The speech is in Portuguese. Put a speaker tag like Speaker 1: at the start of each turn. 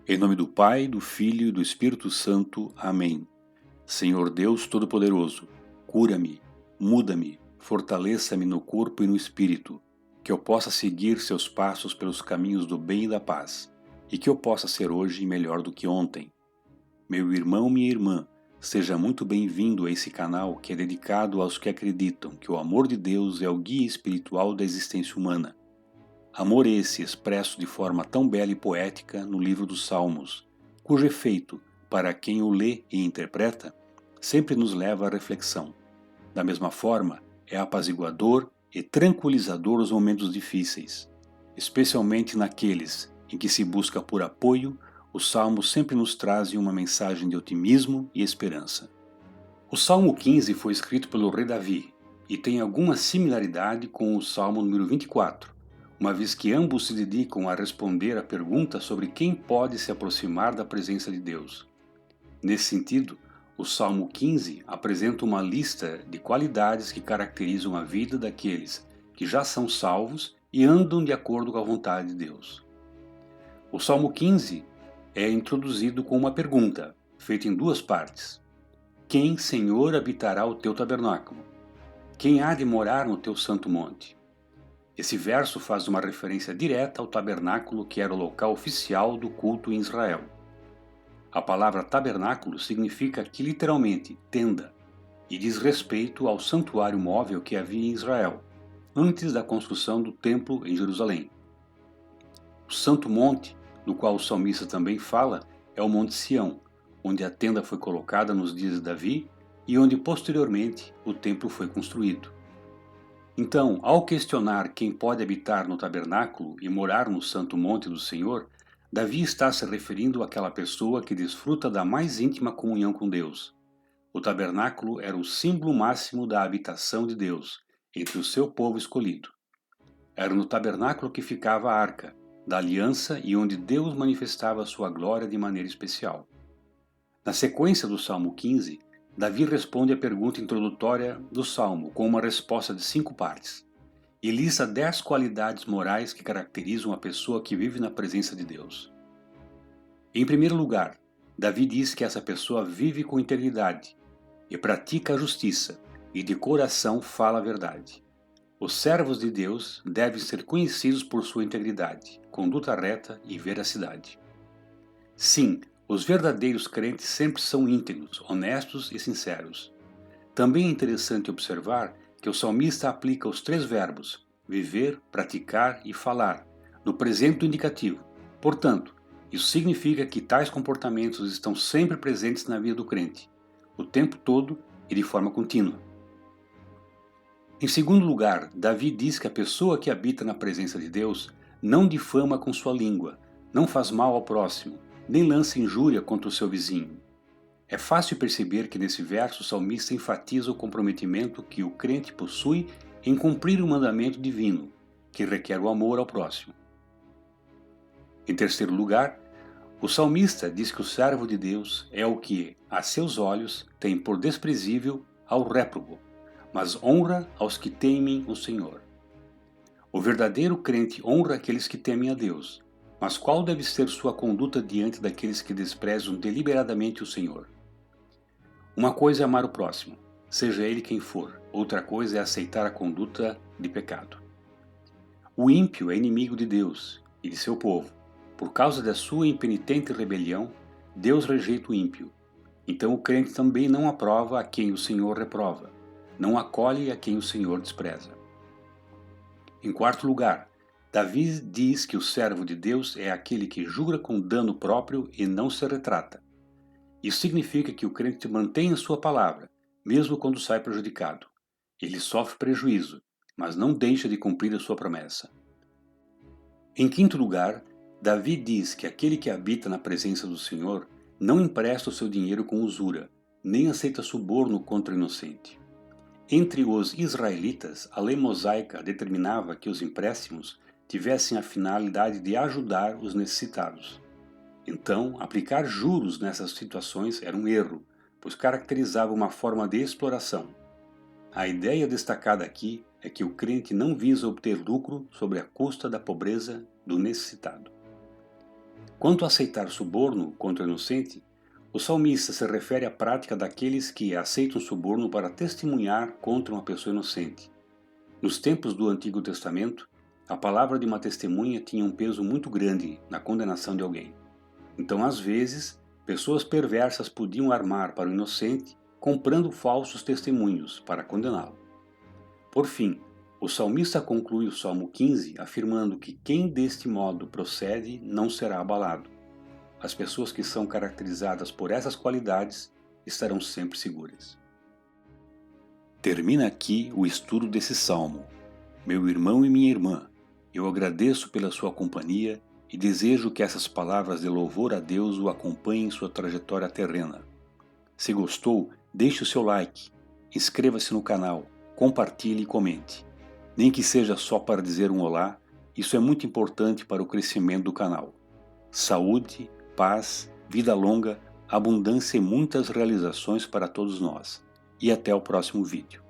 Speaker 1: Em nome do Pai, do Filho e do Espírito Santo. Amém. Senhor Deus Todo-Poderoso, cura-me, muda-me, fortaleça-me no corpo e no espírito, que eu possa seguir seus passos pelos caminhos do bem e da paz, e que eu possa ser hoje melhor do que ontem. Meu irmão, minha irmã, seja muito bem-vindo a esse canal que é dedicado aos que acreditam que o amor de Deus é o guia espiritual da existência humana. Amor esse expresso de forma tão bela e poética no livro dos Salmos, cujo efeito, para quem o lê e interpreta, sempre nos leva à reflexão. Da mesma forma, é apaziguador e tranquilizador os momentos difíceis, especialmente naqueles em que se busca por apoio. Os Salmos sempre nos trazem uma mensagem de otimismo e esperança. O Salmo 15 foi escrito pelo rei Davi e tem alguma similaridade com o Salmo número 24, uma vez que ambos se dedicam a responder à pergunta sobre quem pode se aproximar da presença de Deus. Nesse sentido, o Salmo 15 apresenta uma lista de qualidades que caracterizam a vida daqueles que já são salvos e andam de acordo com a vontade de Deus. O Salmo 15 é introduzido com uma pergunta, feita em duas partes. Quem, Senhor, habitará o teu tabernáculo? Quem há de morar no teu santo monte? Esse verso faz uma referência direta ao tabernáculo, que era o local oficial do culto em Israel. A palavra tabernáculo significa aqui literalmente tenda e diz respeito ao santuário móvel que havia em Israel, antes da construção do templo em Jerusalém. O santo monte, do qual o salmista também fala, é o Monte Sião, onde a tenda foi colocada nos dias de Davi e onde posteriormente o templo foi construído. Então, ao questionar quem pode habitar no tabernáculo e morar no santo monte do Senhor, Davi está se referindo àquela pessoa que desfruta da mais íntima comunhão com Deus. O tabernáculo era o símbolo máximo da habitação de Deus entre o seu povo escolhido. Era no tabernáculo que ficava a arca da aliança e onde Deus manifestava sua glória de maneira especial. Na sequência do Salmo 15, Davi responde à pergunta introdutória do Salmo com uma resposta de 5 partes e lista 10 qualidades morais que caracterizam a pessoa que vive na presença de Deus. Em primeiro lugar, Davi diz que essa pessoa vive com integridade e pratica a justiça e de coração fala a verdade. Os servos de Deus devem ser conhecidos por sua integridade, conduta reta e veracidade. Sim, os verdadeiros crentes sempre são íntegros, honestos e sinceros. Também é interessante observar que o salmista aplica os 3 verbos, viver, praticar e falar, no presente do indicativo. Portanto, isso significa que tais comportamentos estão sempre presentes na vida do crente, o tempo todo e de forma contínua. Em segundo lugar, Davi diz que a pessoa que habita na presença de Deus não difama com sua língua, não faz mal ao próximo, nem lança injúria contra o seu vizinho. É fácil perceber que nesse verso o salmista enfatiza o comprometimento que o crente possui em cumprir o mandamento divino, que requer o amor ao próximo. Em terceiro lugar, o salmista diz que o servo de Deus é o que, a seus olhos, tem por desprezível ao réprobo, mas honra aos que temem o Senhor. O verdadeiro crente honra aqueles que temem a Deus, mas qual deve ser sua conduta diante daqueles que desprezam deliberadamente o Senhor? Uma coisa é amar o próximo, seja ele quem for, outra coisa é aceitar a conduta de pecado. O ímpio é inimigo de Deus e de seu povo. Por causa da sua impenitente rebelião, Deus rejeita o ímpio. Então o crente também não aprova a quem o Senhor reprova, não acolhe a quem o Senhor despreza. Em quarto lugar, Davi diz que o servo de Deus é aquele que jura com dano próprio e não se retrata. Isso significa que o crente mantém a sua palavra, mesmo quando sai prejudicado. Ele sofre prejuízo, mas não deixa de cumprir a sua promessa. Em quinto lugar, Davi diz que aquele que habita na presença do Senhor não empresta o seu dinheiro com usura, nem aceita suborno contra o inocente. Entre os israelitas, a lei mosaica determinava que os empréstimos tivessem a finalidade de ajudar os necessitados. Então, aplicar juros nessas situações era um erro, pois caracterizava uma forma de exploração. A ideia destacada aqui é que o crente não visa obter lucro sobre a custa da pobreza do necessitado. Quanto a aceitar suborno contra o inocente, o salmista se refere à prática daqueles que aceitam suborno para testemunhar contra uma pessoa inocente. Nos tempos do Antigo Testamento, a palavra de uma testemunha tinha um peso muito grande na condenação de alguém. Então, às vezes, pessoas perversas podiam armar para o inocente, comprando falsos testemunhos para condená-lo. Por fim, o salmista conclui o Salmo 15 afirmando que quem deste modo procede não será abalado. As pessoas que são caracterizadas por essas qualidades estarão sempre seguras. Termina aqui o estudo desse salmo. Meu irmão e minha irmã, eu agradeço pela sua companhia e desejo que essas palavras de louvor a Deus o acompanhem em sua trajetória terrena. Se gostou, deixe o seu like, inscreva-se no canal, compartilhe e comente. Nem que seja só para dizer um olá, isso é muito importante para o crescimento do canal. Saúde, paz, vida longa, abundância e muitas realizações para todos nós. E até o próximo vídeo.